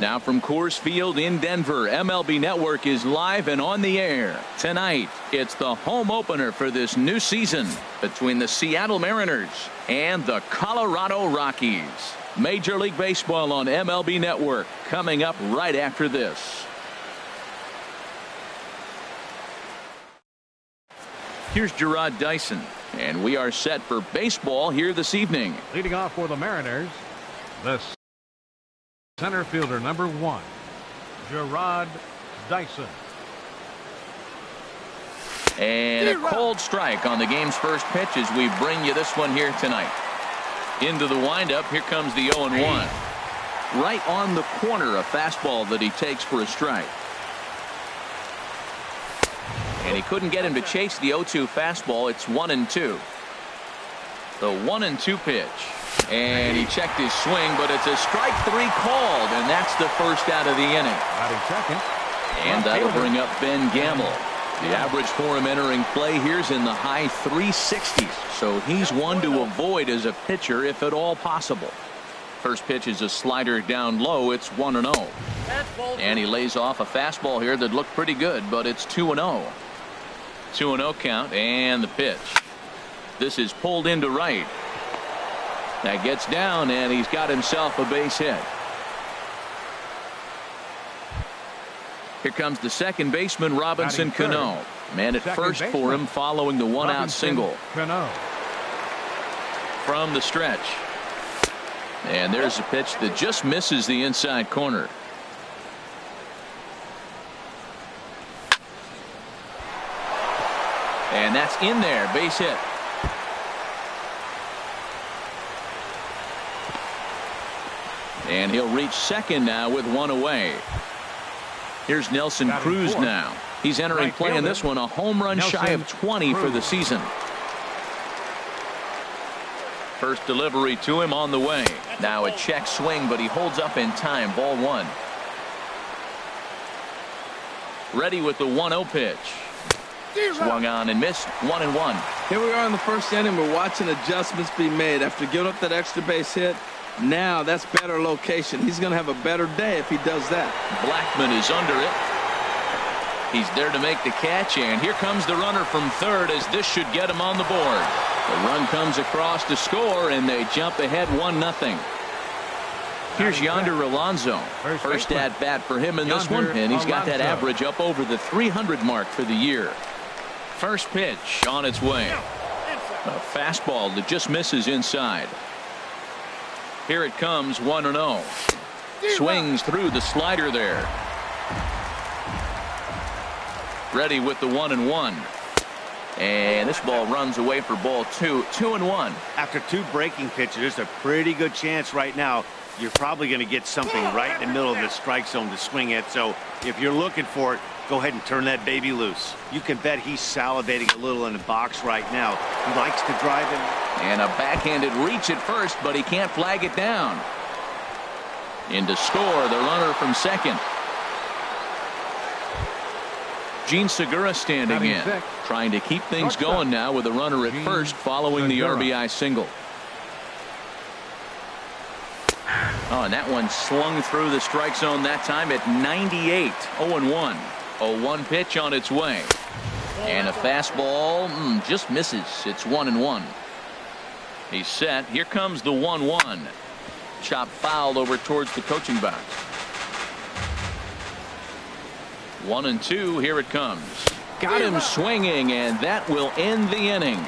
Now from Coors Field in Denver, MLB Network is live and on the air. Tonight, it's the home opener for this new season between the Seattle Mariners and the Colorado Rockies. Major League Baseball on MLB Network coming up right after this. Here's Gerard Dyson, and we are set for baseball here this evening. Leading off for the Mariners, the center fielder, number 1, Gerard Dyson. And a cold strike on the game's first pitch as we bring you this one here tonight. Into the windup, here comes the 0-1. Right on the corner, a fastball that he takes for a strike. And he couldn't get him to chase the 0-2 fastball. It's 1-2. The 1-2 pitch. And he checked his swing, but it's a strike 3 called, and that's the first out of the inning. Batting second. And that'll bring up Ben Gamble. The average for him entering play here is in the high 360s, so he's one to avoid as a pitcher if at all possible. First pitch is a slider down low. It's 1-0. And he lays off a fastball here that looked pretty good, but it's 2-0. 2-0 count, and the pitch. This is pulled into right. That gets down, and he's got himself a base hit. Here comes the second baseman, Robinson Cano. Man at first for him following the one-out single. Cano. From the stretch. And there's a pitch that just misses the inside corner. And that's in there, base hit. And he'll reach second now with one away. Here's Nelson Cruz now. He's entering play in this one, a home run shy of 20 for the season. First delivery to him on the way. Now a check swing, but he holds up in time. Ball 1. Ready with the 1-0 pitch. Swung on and missed. 1-1. Here we are in the first inning. We're watching adjustments be made after giving up that extra base hit. Now that's better location. He's going to have a better day if he does that. Blackman is under it. He's there to make the catch, and here comes the runner from third as this should get him on the board. The run comes across to score, and they jump ahead 1-0. Here's Yonder Alonso. First at bat for him in this one, and he's got that average up over the 300 mark for the year. First pitch on its way. A fastball that just misses inside. Here it comes, 1-0. Swings through the slider there. Ready with the 1-1. And this ball runs away for ball 2. 2-1. After 2 breaking pitches, there's a pretty good chance right now you're probably going to get something right in the middle of the strike zone to swing at. So if you're looking for it, go ahead and turn that baby loose. You can bet he's salivating a little in the box right now. He likes to drive in. And a backhanded reach at first, but he can't flag it down. In to score, the runner from second. Gene Segura standing in, trying to keep things going now with a runner at first following the RBI single. Oh, and that one slung through the strike zone that time at 98. 0-1. A 1 pitch on its way. And a fastball just misses. It's 1-1. He's set. Here comes the 1-1. Chop foul over towards the coaching box. 1-2. Here it comes. Got him swinging, and that will end the inning.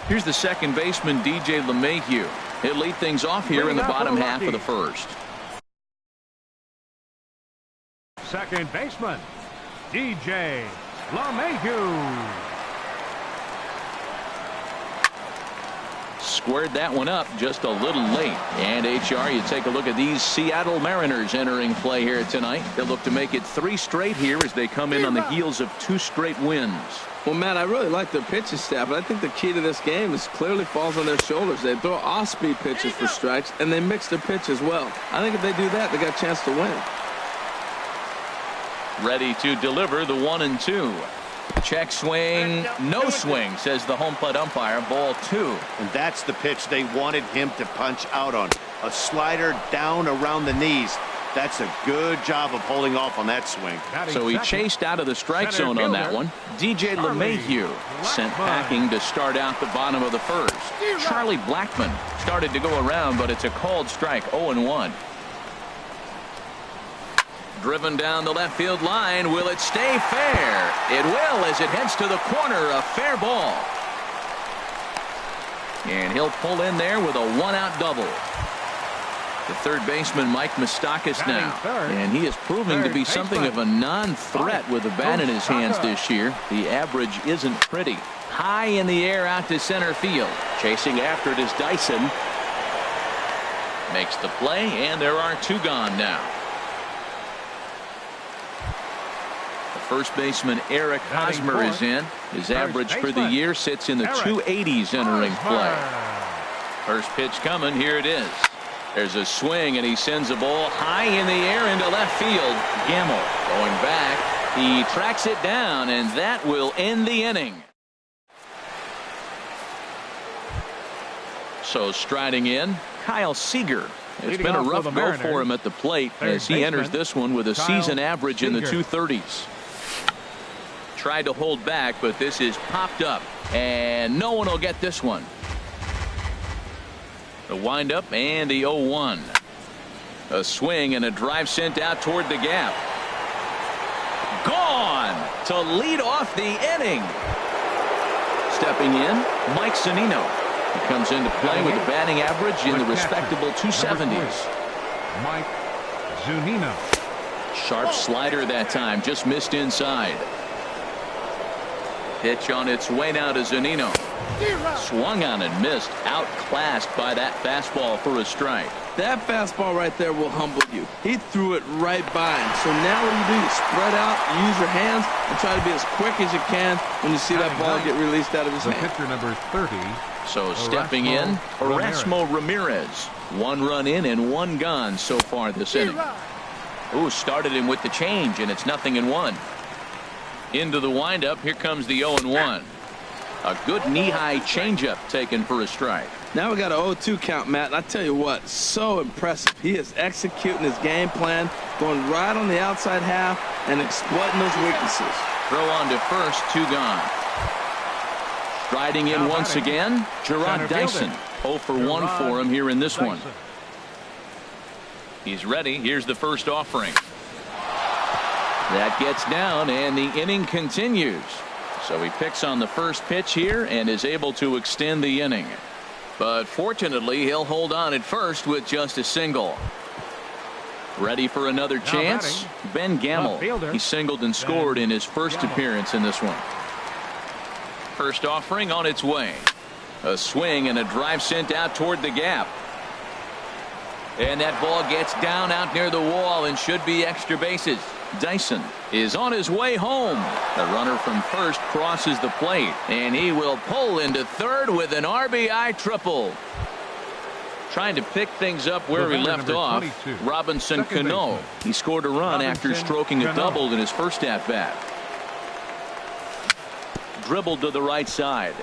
Here's the second baseman, DJ LeMahieu. He'll lead things off here in the bottom half of the first. Second baseman, DJ LeMahieu. Squared that one up just a little late. And HR, you take a look at these Seattle Mariners entering play here tonight. They'll look to make it 3 straight here as they come in on the heels of 2 straight wins. Well, Matt, I really like their pitching staff, but I think the key to this game is clearly falls on their shoulders. They throw off-speed pitches for strikes, and they mix their pitch as well. I think if they do that, they got a chance to win. Ready to deliver the 1-2. Check swing, no swing, says the home plate umpire. Ball 2. And that's the pitch they wanted him to punch out on. A slider down around the knees. That's a good job of holding off on that swing. So he chased out of the strike zone on that one. DJ LeMahieu sent packing to start out the bottom of the first. Charlie Blackmon started to go around, but it's a called strike. 0-1. Driven down the left field line. Will it stay fair? It will, as it heads to the corner. A fair ball. And he'll pull in there with a one-out double. The third baseman, Mike Moustakas, now. And he is proving to be something of a non-threat with the bat in his hands this year. The average isn't pretty. High in the air out to center field. Chasing after it is Dyson. Makes the play, and there are 2 gone now. The first baseman, Eric Hosmer, is in. His average for the year sits in the 280s entering play. First pitch coming. Here it is. There's a swing, and he sends a ball high in the air into left field. Gamble going back. He tracks it down, and that will end the inning. So striding in, Kyle Seager. It's been a rough go for him at the plate as he enters this one with a season average in the 230s. Tried to hold back, but this is popped up, and no one will get this one. The windup and the 0-1. A swing and a drive sent out toward the gap. Gone to lead off the inning. Stepping in, Mike Zunino. He comes into play with a batting average in the respectable 270s. Mike Zunino. Sharp slider that time, just missed inside. Pitch on its way now to Zunino. Swung on and missed. Outclassed by that fastball for a strike. That fastball right there will humble you. He threw it right by him. So now what do? You spread out, you use your hands, and try to be as quick as you can when you see that ball get released out of his hand. Pitcher number 30. So stepping in, Erasmo Ramirez. 1 run in and 1 gone so far this inning. Ooh, started him with the change, and it's 0-1. Into the windup. Here comes the 0-1. A good knee-high changeup taken for a strike. Now we got an 0-2 count, Matt. And I tell you what, so impressive. He is executing his game plan, going right on the outside half and exploiting those weaknesses. Throw on to first, 2 gone. Striding in once again, Gerard Dyson. 0 for 1 for him here in this one. He's ready. Here's the first offering. That gets down, and the inning continues. So he picks on the first pitch here and is able to extend the inning. But fortunately, he'll hold on at first with just a single. Ready for another chance? Ben Gamble. He singled and scored in his first appearance in this one. First offering on its way. A swing and a drive sent out toward the gap. And that ball gets down out near the wall and should be extra bases. Dyson is on his way home. The runner from first crosses the plate, and he will pull into third with an RBI triple. Trying to pick things up where he left off, Robinson Cano. He scored a run after stroking a double in his first at-bat. Dribbled to the right side.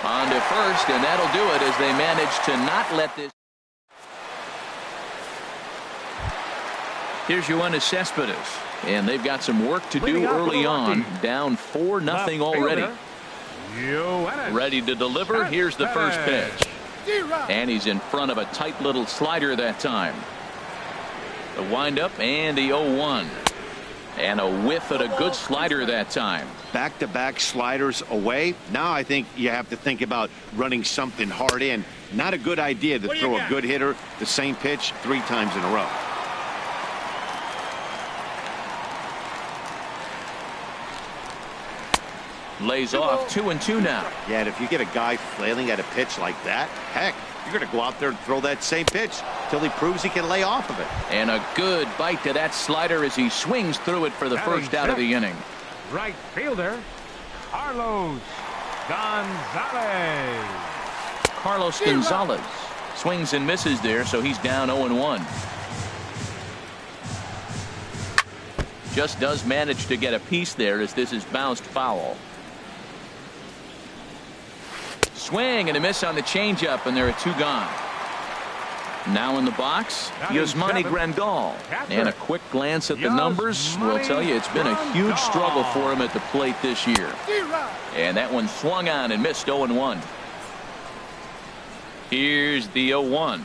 On to first, and that'll do it as they manage to not let this. Here's Yoenis Cespedes, and they've got some work to do early on. Down 4-0 already. Ready to deliver. Here's the first pitch. And he's in front of a tight little slider that time. The windup and the 0-1. And a whiff at a good slider that time. Back-to-back sliders away. Now I think you have to think about running something hard in. Not a good idea to throw a good hitter the same pitch 3 times in a row. Lays off 2-2 now. Yeah, and if you get a guy flailing at a pitch like that, heck, you're going to go out there and throw that same pitch till he proves he can lay off of it. And a good bite to that slider as he swings through it for the first out of the inning. Right fielder, Carlos Gonzalez. Carlos Gonzalez swings and misses there, so he's down 0-1. Just does manage to get a piece there as this is bounced foul. Swing and a miss on the changeup, and there are 2 gone. Now in the box, Yasmani Grandal. And a quick glance at the numbers will tell you it's been a huge struggle for him at the plate this year. And that one swung on and missed 0-1. Here's the 0-1.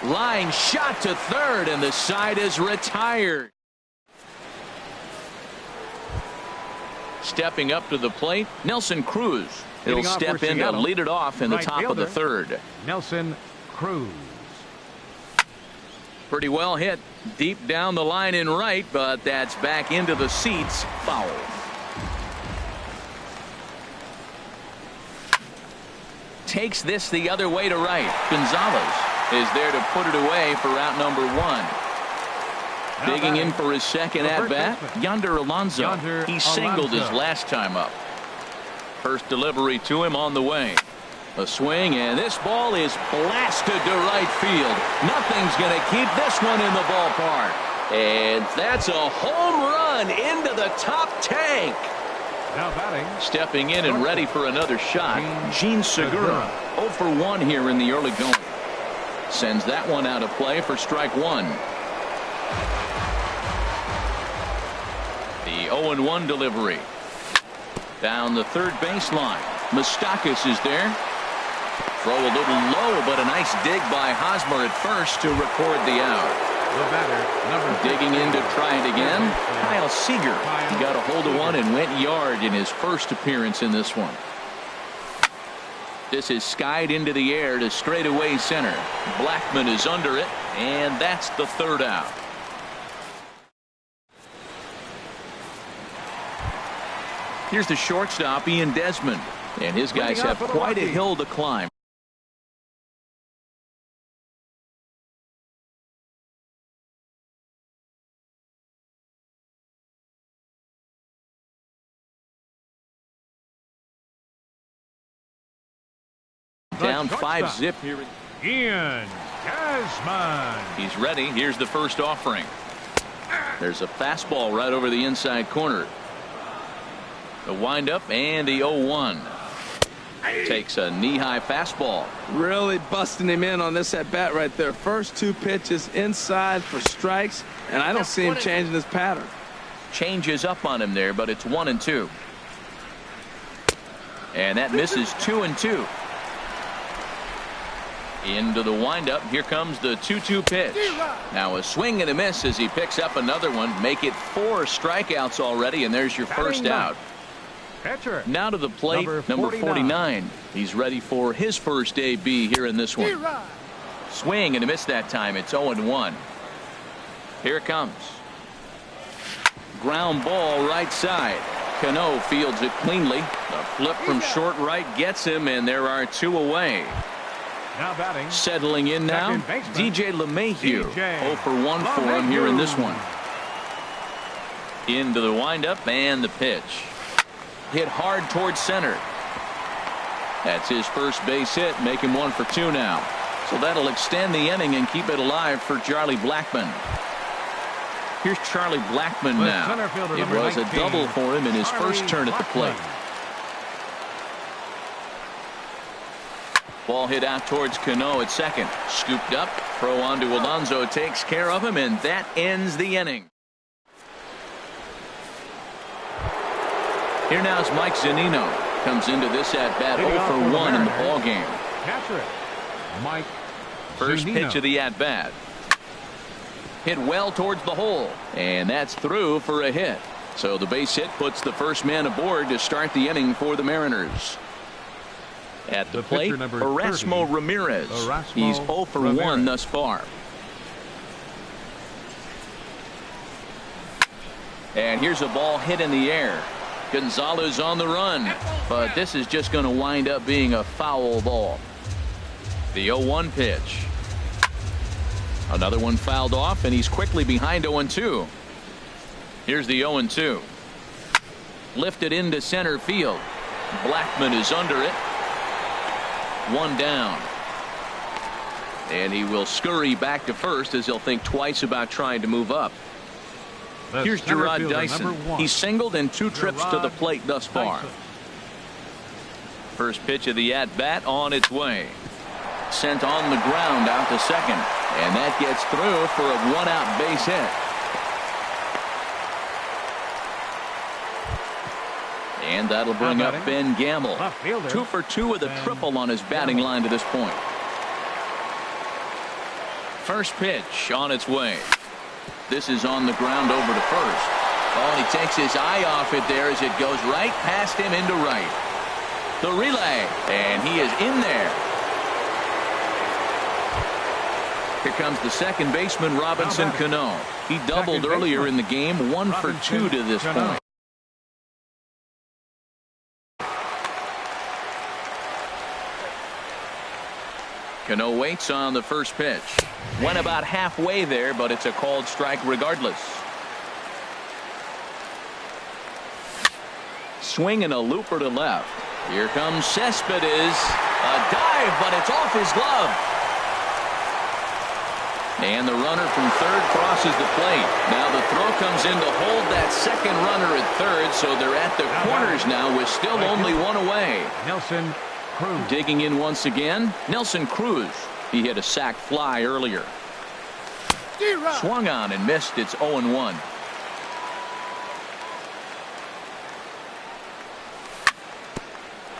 Line shot to third, and the side is retired. Stepping up to the plate, Nelson Cruz. He'll step in to lead it off in the top of the third. Nelson Cruz. Pretty well hit deep down the line in right, but that's back into the seats. Foul. Takes this the other way to right. Gonzalez is there to put it away for out number 1. Digging in for his second at-bat, Yonder Alonso. He singled his last time up. First delivery to him on the way. A swing, and this ball is blasted to right field. Nothing's going to keep this one in the ballpark. And that's a home run into the top tank. Now batting. Stepping in and ready for another shot, Gene Segura. 0 for 1 here in the early going. Sends that one out of play for strike 1. The 0-1 delivery. Down the third baseline. Moustakas is there. Throw a little low, but a nice dig by Hosmer at first to record the out. The batter, digging in to try it again. Kyle Seager. He got a hold of one and went yard in his first appearance in this one. This is skied into the air to straightaway center. Blackman is under it, and that's the third out. Here's the shortstop, Ian Desmond, and his guys have quite a hill to climb. Down 5-zip here. Ian Desmond. He's ready. Here's the first offering. There's a fastball right over the inside corner. The windup and the 0-1. Takes a knee-high fastball. Really busting him in on this at-bat right there. First 2 pitches inside for strikes, and I don't see him changing his pattern. Changes up on him there, but it's 1-2. And that misses 2-2. Into the windup. Here comes the 2-2 pitch. Now a swing and a miss as he picks up another one. Make it 4 strikeouts already, and there's your first out. Now to the plate, number 49. He's ready for his first AB here in this one. Swing and a miss that time. It's 0-1. Here it comes. Ground ball right side. Cano fields it cleanly. The flip from short right gets him, and there are 2 away. Now batting. Settling in now, DJ LeMahieu. 0 for 1 for him here in this one. Into the windup and the pitch. Hit hard towards center. That's his first base hit, make him 1 for 2 now. So that'll extend the inning and keep it alive for Charlie Blackmon. Here's Charlie Blackmon now. It was a double for him in his first turn at the plate. Ball hit out towards Cano at second. Scooped up. Throw on to Alonso takes care of him, and that ends the inning. Here now is Mike Zunino. Comes into this at bat 0 for 1 in the ball game. Catcher, Mike First Zunino. pitch of the at bat. Hit well towards the hole, and that's through for a hit. So the base hit puts the first man aboard to start the inning for the Mariners. At the plate, Erasmo Ramirez. He's 0 for 1 thus far. And here's a ball hit in the air. Gonzalez on the run, but this is just going to wind up being a foul ball. The 0-1 pitch. Another one fouled off, and he's quickly behind 0-2. Here's the 0-2. Lifted into center field. Blackmon is under it. 1 down. And he will scurry back to first as he'll think twice about trying to move up. Here's Gerard Dyson. He's singled in 2 trips to the plate thus far. First pitch of the at-bat on its way. Sent on the ground out to second. And that gets through for a 1-out base hit. And that'll bring up Ben Gamble. 2 for 2 with a triple on his batting line to this point. First pitch on its way. This is on the ground over to first. Oh, and he takes his eye off it there as it goes right past him into right. The relay, and he is in there. Here comes the second baseman, Robinson Cano. He doubled earlier in the game, 1 for 2 to this point. Cano waits on the first pitch. Went about halfway there, but it's a called strike regardless. Swing and a looper to left. Here comes Cespedes. A dive, but it's off his glove. And the runner from third crosses the plate. Now the throw comes in to hold that second runner at third, so they're at the corners now with still only 1 away. Nelson Cruz. Digging in once again, Nelson Cruz. He hit a sac fly earlier. Swung on and missed. It's 0-1.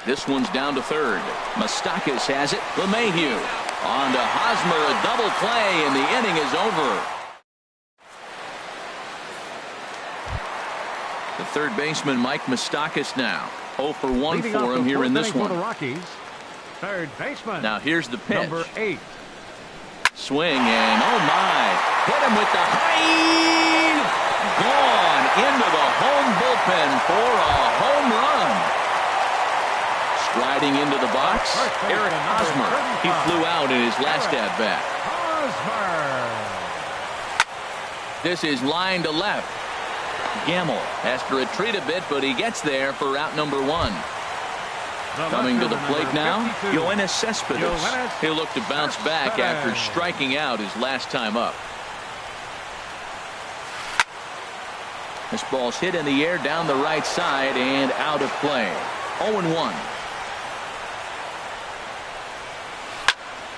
This one's down to third. Moustakas has it. LeMahieu on to Hosmer. A double play, and the inning is over. The third baseman, Mike Moustakas, now 0 for 1 for him here in this one. The Rockies, third baseman. Now here's the pitch. Number 8. Swing and oh my! Hit him with the high. Gone into the home bullpen for a home run. Striding into the box, Eric Hosmer. He flew out in his last at bat. This is line to left. Gamble has to retreat a bit, but he gets there for out number 1. Coming to the plate now, Yoenis Cespedes. He'll look to bounce back after striking out his last time up. This ball's hit in the air down the right side and out of play. 0-1.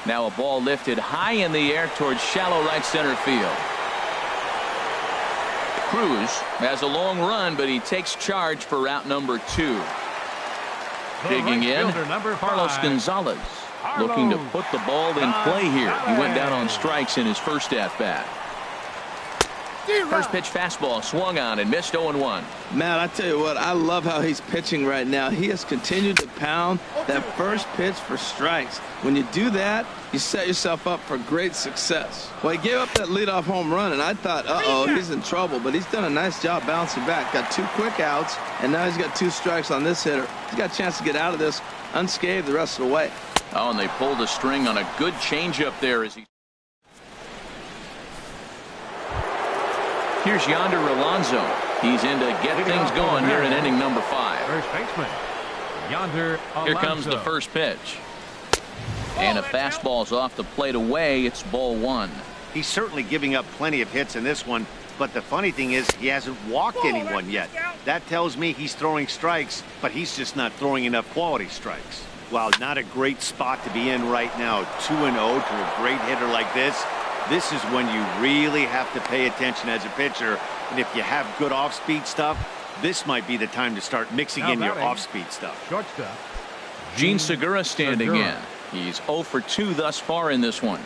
Now a ball lifted high in the air towards shallow right center field. Cruz has a long run, but he takes charge for route number 2. Digging in, Carlos Gonzalez looking to put the ball in play here. He went down on strikes in his first at bat. First pitch fastball swung on and missed. 0-1. Matt, I tell you what, I love how he's pitching right now. He has continued to pound that first pitch for strikes. When you do that, you set yourself up for great success. Well, he gave up that leadoff home run, and I thought, uh-oh, he's in trouble. But he's done a nice job bouncing back. Got 2 quick outs, and now he's got 2 strikes on this hitter. He's got a chance to get out of this unscathed the rest of the way. Oh, and they pulled a string on a good changeup there as he. Here's Yonder Alonso. He's in to get things going here in inning number 5. First baseman, Yonder Alonso. Here comes the first pitch. And a fastball's off the plate away. It's ball 1. He's certainly giving up plenty of hits in this one, but the funny thing is he hasn't walked anyone yet. That tells me he's throwing strikes, but he's just not throwing enough quality strikes. Wow, not a great spot to be in right now. 2-0 to a great hitter like this. This is when you really have to pay attention as a pitcher. And if you have good off-speed stuff, this might be the time to start mixing in your off-speed stuff. Shortstop, Gene Segura standing in. He's 0 for 2 thus far in this one.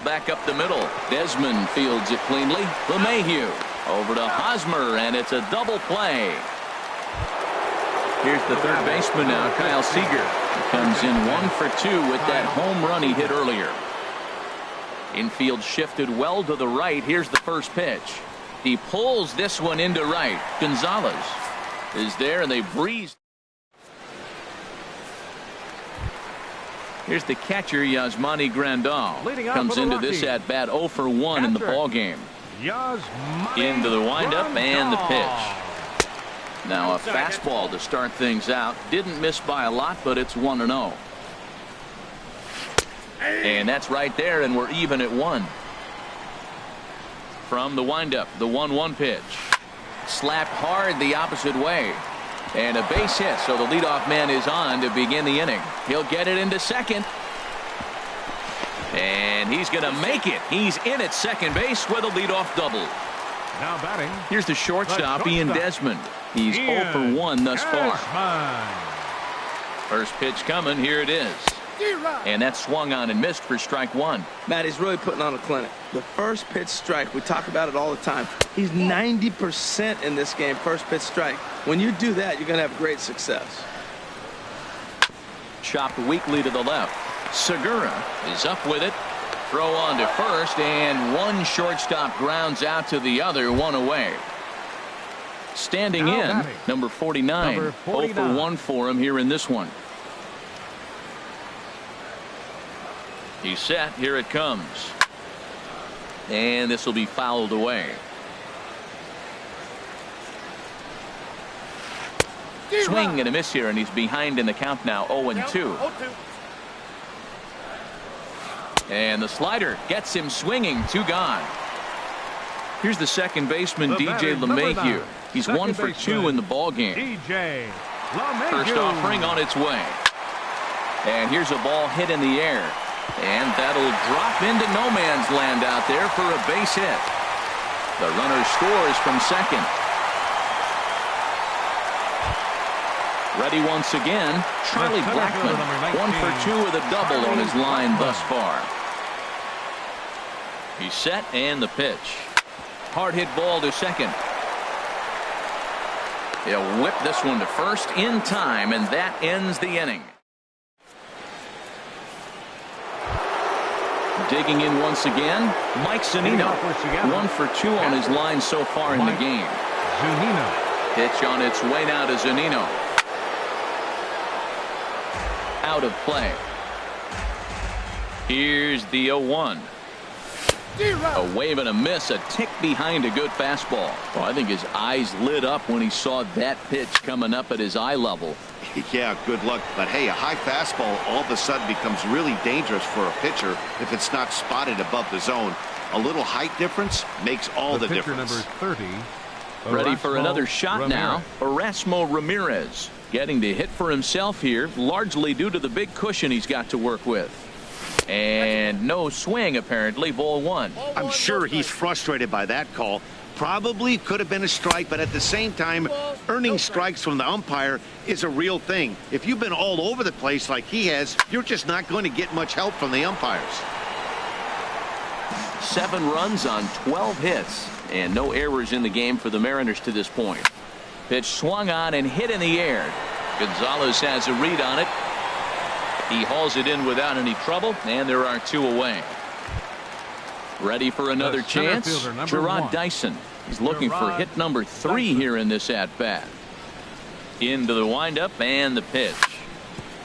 Back up the middle. Desmond fields it cleanly. LeMahieu over to Hosmer, and it's a double play. Here's the third baseman now, Kyle Seager. He comes in 1 for 2 with that home run he hit earlier. Infield shifted well to the right. Here's the first pitch. He pulls this one into right. Gonzalez is there, and they breeze. Here's the catcher, Yasmani Grandal. Comes into this at bat 0 for 1 in the ball game. Into the windup and the pitch. Now a fastball to start things out. Didn't miss by a lot, but it's 1-0. And that's right there, and we're even at 1. From the windup, the 1-1 pitch. Slapped hard the opposite way. And a base hit, so the leadoff man is on to begin the inning. He'll get it into second. And he's going to make it. He's in at second base with a leadoff double. Now batting. Here's the shortstop, Ian Desmond. He's 0 for 1 thus far. First pitch coming. Here it is. And that swung on and missed for strike one. Matt, he's really putting on a clinic. The first pitch strike, we talk about it all the time. He's 90% in this game, first pitch strike. When you do that, you're going to have great success. Chopped weakly to the left. Segura is up with it. Throw on to first, and one shortstop grounds out to the other, one away. Standing now in, number 49. 0 for 1 for him here in this one. He's set. Here it comes. And this will be fouled away. Swing and a miss here, and he's behind in the count now, 0-2. And the slider gets him swinging. 2 gone. Here's the second baseman, DJ LeMahieu. He's 1 for 2 in the ball game. DJ LeMahieu. First offering on its way. And here's a ball hit in the air. And that'll drop into no man's land out there for a base hit. The runner scores from second. Ready once again, Charlie Blackmon. 1 for 2 with a double on his line thus far. He's set, and the pitch. Hard hit ball to second. He'll whip this one to first in time, and that ends the inning. Digging in once again, Mike Zunino. 1 for 2 on his line so far in the game. Zunino. Pitch on its way now to Zunino. Out of play. Here's the 0-1. A wave and a miss, a tick behind a good fastball. Well, I think his eyes lit up when he saw that pitch coming up at his eye level. Yeah, good luck. But hey, a high fastball all of a sudden becomes really dangerous for a pitcher if it's not spotted above the zone. A little height difference makes all the difference. Number 30. Ready for another shot now. Erasmo Ramirez getting the hit for himself here, largely due to the big cushion he's got to work with. And no swing, apparently. Ball 1. I'm sure he's frustrated by that call. Probably could have been a strike, but at the same time, earning strikes from the umpire is a real thing. If you've been all over the place like he has, you're just not going to get much help from the umpires. 7 runs on 12 hits, and no errors in the game for the Mariners to this point. Pitch swung on and hit in the air. Gonzalez has a read on it. He hauls it in without any trouble, and there are 2 away. Ready for another chance. Gerard Dyson. He's looking for hit number 3 here in this at-bat. Into the windup and the pitch.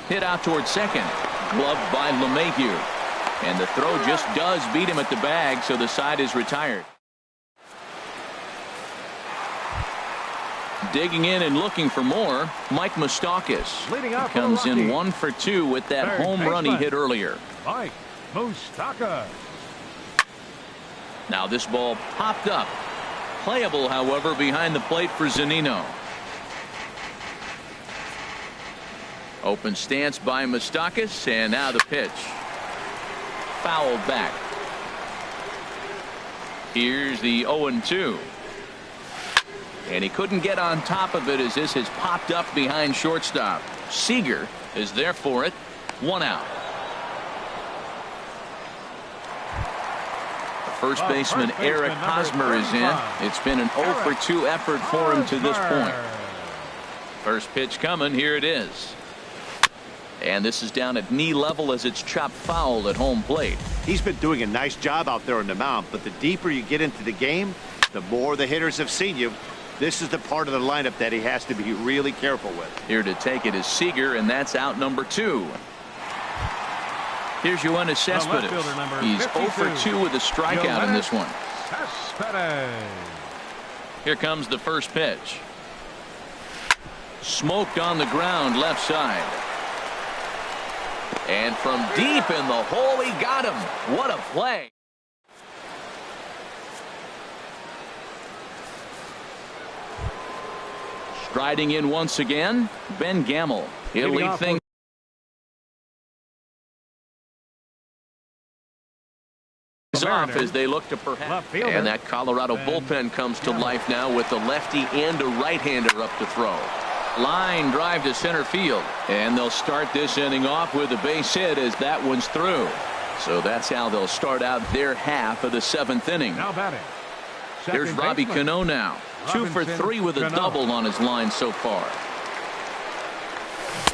Hit out towards second. Gloved by LeMahieu. And the throw just does beat him at the bag, so the side is retired. Digging in and looking for more, Mike Moustakas comes in 1 for 2 with that home run he hit earlier. Mike Moustakas. Now this ball popped up. Playable, however, behind the plate for Zunino. Open stance by Moustakas, and now the pitch. Fouled back. Here's the 0-2. And he couldn't get on top of it as this has popped up behind shortstop. Seager is there for it. 1 out. First baseman Eric Hosmer is in. It's been an 0 for 2 effort for him to this point. First pitch coming. Here it is. And this is down at knee level as it's chopped foul at home plate. He's been doing a nice job out there on the mound, but the deeper you get into the game, the more the hitters have seen you. This is the part of the lineup that he has to be really careful with. Here to take it is Seager, and that's out number 2. Here's Yoenis Cespedes. He's 0 for 2 with a strikeout in this one. Here comes the first pitch. Smoked on the ground left side. And from deep in the hole, he got him. What a play. Striding in once again, Ben Gamble. He'll lead things off as they look to perhaps. And that Colorado bullpen comes to life now with a lefty and a right-hander up to throw. Line drive to center field, and they'll start this inning off with a base hit as that one's through. So that's how they'll start out their half of the 7th inning. Now batting. Here's Robbie Cano now. 2 for 3 with a double on his line so far.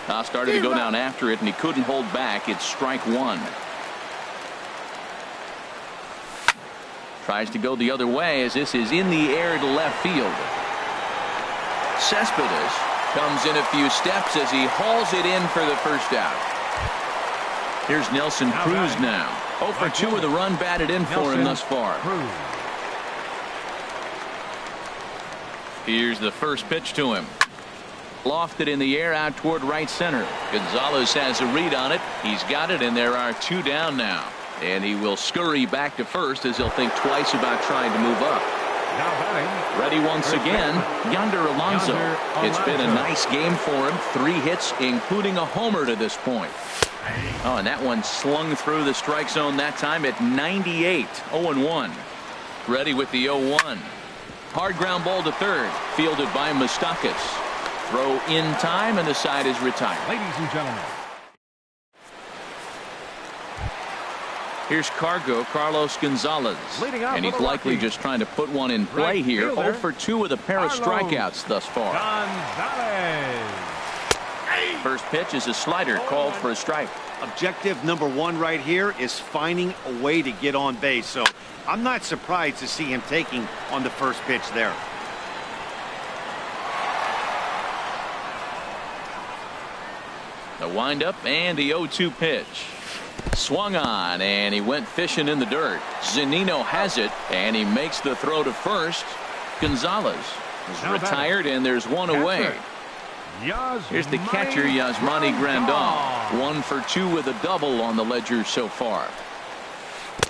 Now started to go down after it, and he couldn't hold back. It's strike 1. Tries to go the other way as this is in the air to left field. Cespedes comes in a few steps as he hauls it in for the first out. Here's Nelson Cruz now. 0 for 2 with a run batted in for him thus far. Here's the first pitch to him. Lofted in the air out toward right center. Gonzalez has a read on it. He's got it, and there are 2 down now. And he will scurry back to first as he'll think twice about trying to move up. Ready once again, Yonder Alonso. It's been a nice game for him. 3 hits, including a homer to this point. Oh, and that one slung through the strike zone that time at 98. 0-1. Ready with the 0-1. Hard ground ball to third. Fielded by Moustakas. Throw in time, and the side is retired. Ladies and gentlemen. Here's Carlos Gonzalez. And he's likely just trying to put one in play here. 0 for 2 with a pair of strikeouts thus far. First pitch is a slider called for a strike. Objective number 1 right here is finding a way to get on base. So I'm not surprised to see him taking on the first pitch there. The windup and the 0-2 pitch. Swung on, and he went fishing in the dirt. Zunino has it, and he makes the throw to first. Gonzalez is retired, and there's one away. Here's the catcher, Yasmani Grandal. 1 for 2 with a double on the ledger so far.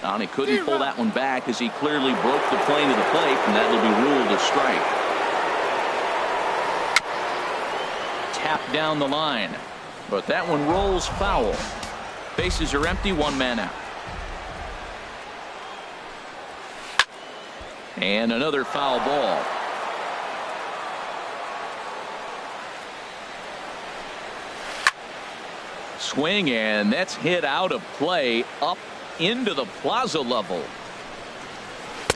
And he couldn't pull that one back as he clearly broke the plane of the plate, and that'll be ruled a strike. Tapped down the line, but that one rolls foul. Bases are empty, 1 man out. And another foul ball. Swing, and that's hit out of play up into the plaza level.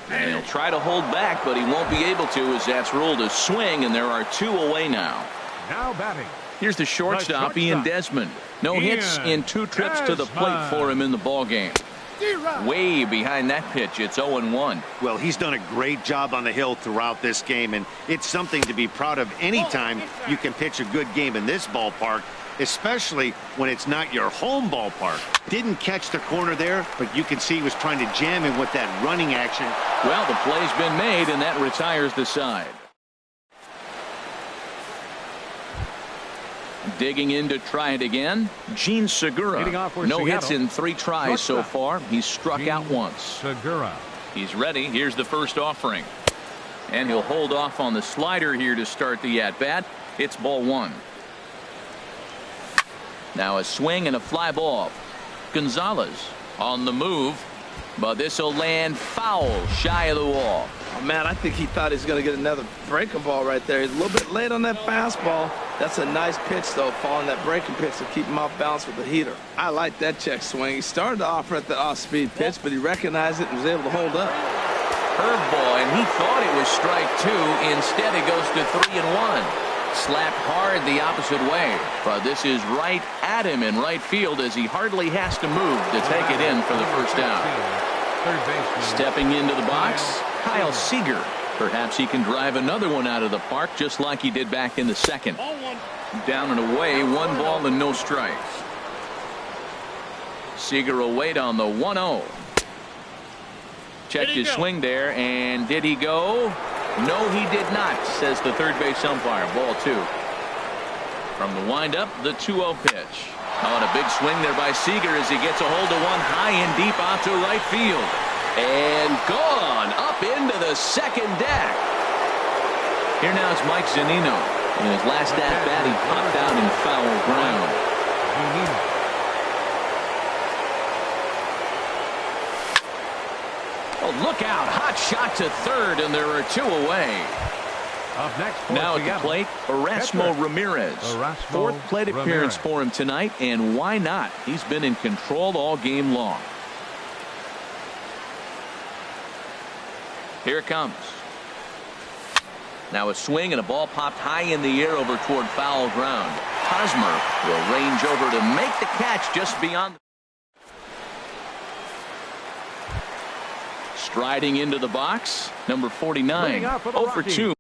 And he'll try to hold back, but he won't be able to as that's ruled a swing, and there are 2 away now. Now batting. Here's the shortstop, Ian Desmond. No hits in 2 trips to the plate for him in the ballgame. Way behind that pitch. It's 0-1. Well, he's done a great job on the hill throughout this game, and it's something to be proud of anytime you can pitch a good game in this ballpark, especially when it's not your home ballpark. Didn't catch the corner there, but you can see he was trying to jam him with that running action. Well, the play's been made, and that retires the side. Digging in to try it again, Gene Segura. No hits in 3 tries so far. He's struck out once. Segura. He's ready. Here's the first offering. And he'll hold off on the slider here to start the at-bat. It's ball 1. Now a swing and a fly ball. Gonzalez on the move, but this will land foul shy of the wall. Oh, man, I think he thought he was going to get another breaking ball right there. He's a little bit late on that fastball. That's a nice pitch, though, following that breaking pitch to keep him off balance with the heater. I like that check swing. He started to offer at the off-speed pitch, but he recognized it and was able to hold up. Curveball, and he thought it was strike 2. Instead, it goes to 3-1. Slapped hard the opposite way, but this is right at him in right field as he hardly has to move to take it in for the first out. Stepping into the box, Kyle Seager. Perhaps he can drive another one out of the park just like he did back in the second. Down and away, 1 ball and no strikes. Seager will wait on the 1-0. Checked his swing there, and did he go? No, he did not, says the third base umpire. Ball 2. From the windup, the 2-0 pitch. Oh, and a big swing there by Seager as he gets a hold of one high and deep out to right field. And gone up into the second deck. Here now is Mike Zunino. In his last at-bat, he popped out in foul ground. Oh, look out. Hot shot to third, and there are 2 away. Up next now at the plate, Erasmo Ramirez. Fourth plate appearance for him tonight, and why not? He's been in control all game long. Here it comes. Now a swing and a ball popped high in the air over toward foul ground. Hosmer will range over to make the catch just beyond. Striding into the box, number 49, 0 for 2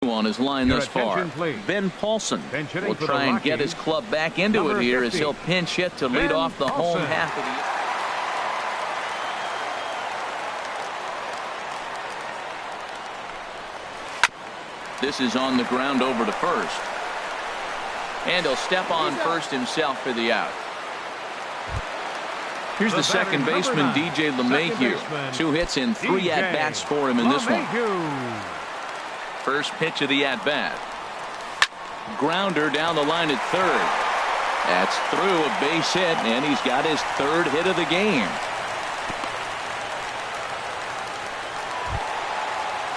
on his line thus far. Ben Paulson will try and get his club back into it here as he'll pinch hit to lead off the home half of the. This is on the ground over to first. And he'll step on first himself for the out. Here's the second baseman, DJ LeMahieu. 2 hits and 3 at-bats for him in this one. First pitch of the at-bat. Grounder down the line at third. That's through a base hit, and he's got his 3rd hit of the game.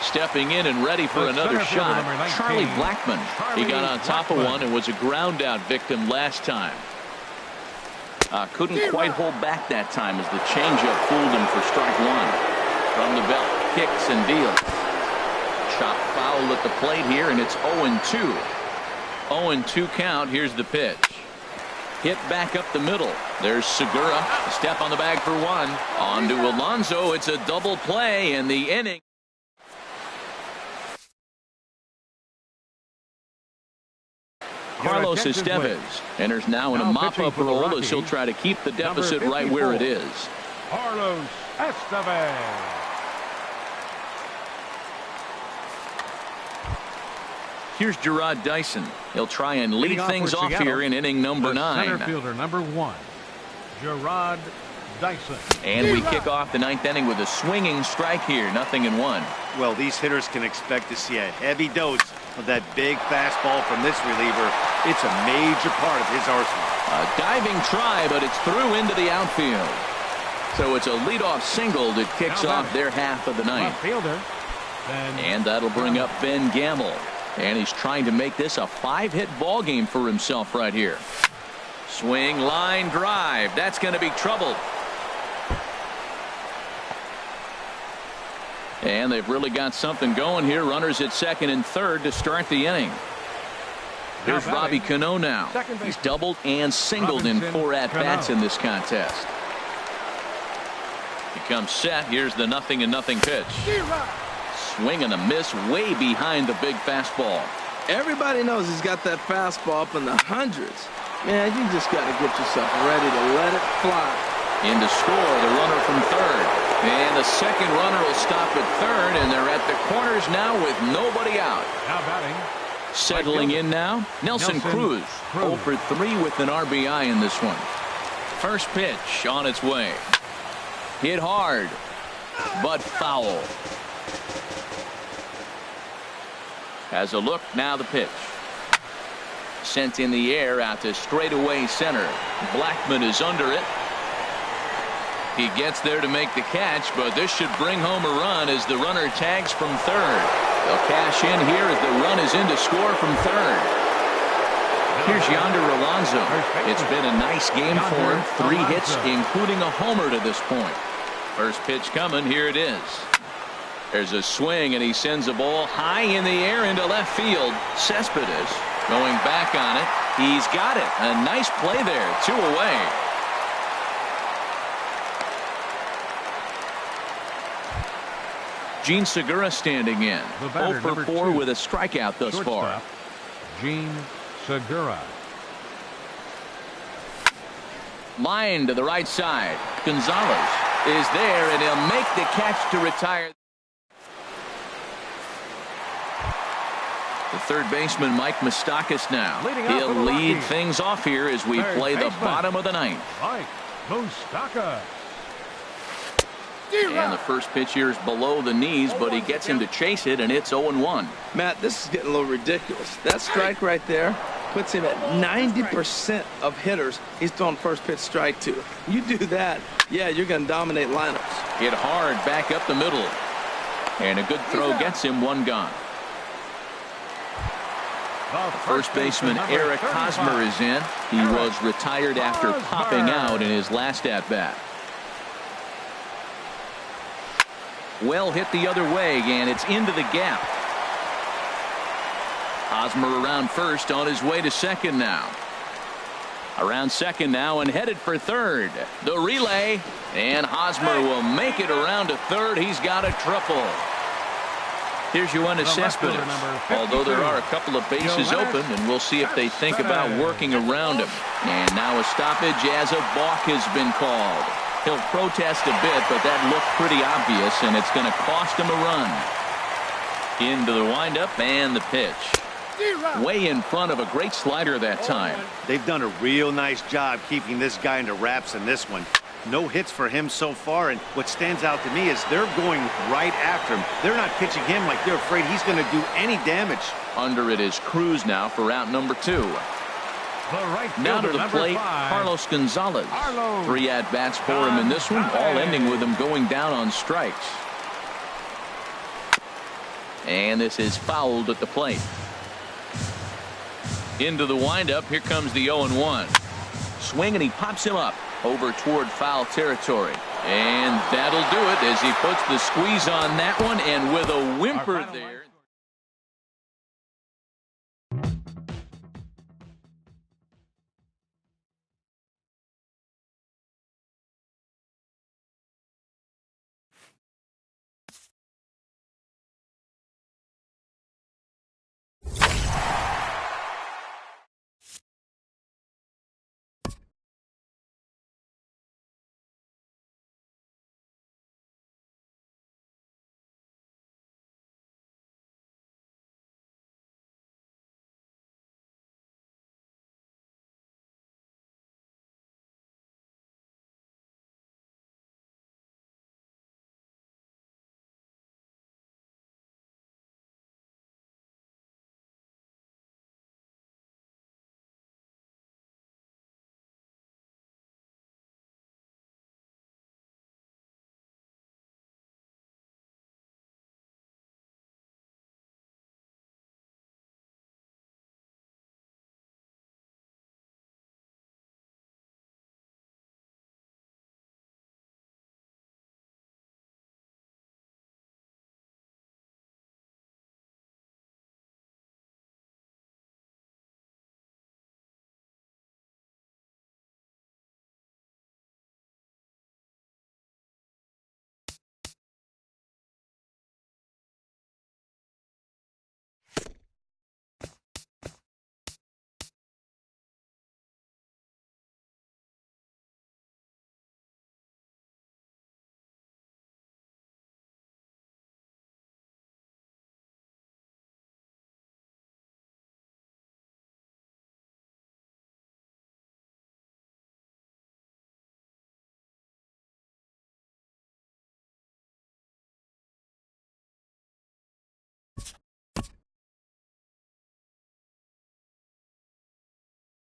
Stepping in and ready for another shot, Charlie Blackmon. He got on top of one and was a ground out victim last time. Couldn't quite hold back that time as the changeup fooled him for strike 1. From the belt, kicks and deals. Chop foul at the plate here, and it's 0-2. 0-2 count. Here's the pitch. Hit back up the middle. There's Segura. A step on the bag for 1. On to Alonso. It's a double play in the inning. Carlos Estevez enters now in a mop-up role as he'll try to keep the deficit right where it is. Carlos Estevez. Here's Gerard Dyson. He'll try and lead things off here in inning number 9. Center fielder number 1, Gerard Dyson. And we kick off the 9th inning with a swinging strike here. 0-1. Well, these hitters can expect to see a heavy dose of that big fastball from this reliever. It's a major part of his arsenal. A diving try, but it's through into the outfield. So it's a leadoff single that kicks off their half of the 9th. And that'll bring up Ben Gamble. And he's trying to make this a 5-hit ball game for himself right here. Swing, line drive. That's going to be trouble. And they've really got something going here. Runners at second and third to start the inning. Here's Robbie Cano now. He's doubled and singled in 4 at-bats in this contest. He comes set. Here's the 0-0 pitch. Swing and a miss way behind the big fastball. Everybody knows he's got that fastball up in the hundreds. Man, you just got to get yourself ready to let it fly. In to score, the runner from third. And the second runner will stop at third, and they're at the corners now with nobody out. Now batting. Settling in now, Nelson Cruz. 0 for 3 with an RBI in this one. First pitch on its way. Hit hard, but foul. Has a look, now the pitch. Sent in the air out to straightaway center. Blackmon is under it. He gets there to make the catch, but this should bring home a run as the runner tags from third. They'll cash in here as the run is in to score from third. Here's Yonder Alonso. It's been a nice game for him. 3 hits, including a homer to this point. First pitch coming. Here it is. There's a swing, and he sends a ball high in the air into left field. Cespedes going back on it. He's got it. A nice play there. 2 away. Gene Segura standing in. 0 for 4 with a strikeout thus far. Gene Segura. Line to the right side. Gonzalez is there, and he'll make the catch to retire. The third baseman, Mike Moustakas, now. He'll lead things off here as we play the bottom of the 9th. Mike Moustakas. And the first pitch here is below the knees, but he gets him to chase it, and it's 0-1. Matt, this is getting a little ridiculous. That strike right there puts him at 90% of hitters he's throwing first pitch strike to. You do that, yeah, you're going to dominate lineups. Hit hard back up the middle. And a good throw gets him one gone. First baseman Eric Hosmer is in. He was retired after popping out in his last at-bat. Well hit the other way, and it's into the gap. Hosmer around first, on his way to second now. Around second now and headed for third. The relay, and Hosmer will make it around to third. He's got a triple. Here's Yoenis Cespedes. Although there are a couple of bases open, and we'll see if they think about working around him. And now a stoppage as a balk has been called. He'll protest a bit, but that looked pretty obvious, and it's going to cost him a run. Into the windup and the pitch. Way in front of a great slider that time. They've done a real nice job keeping this guy into wraps in this one. No hits for him so far, and what stands out to me is they're going right after him. They're not pitching him like they're afraid he's going to do any damage. Under it is Cruz now for out number 2. Now to the plate, Carlos Gonzalez. 3 at-bats for him in this one, all ending with him going down on strikes. And this is fouled at the plate. Into the windup, here comes the 0-1. Swing, and he pops him up over toward foul territory. And that'll do it as he puts the squeeze on that one, and with a whimper there.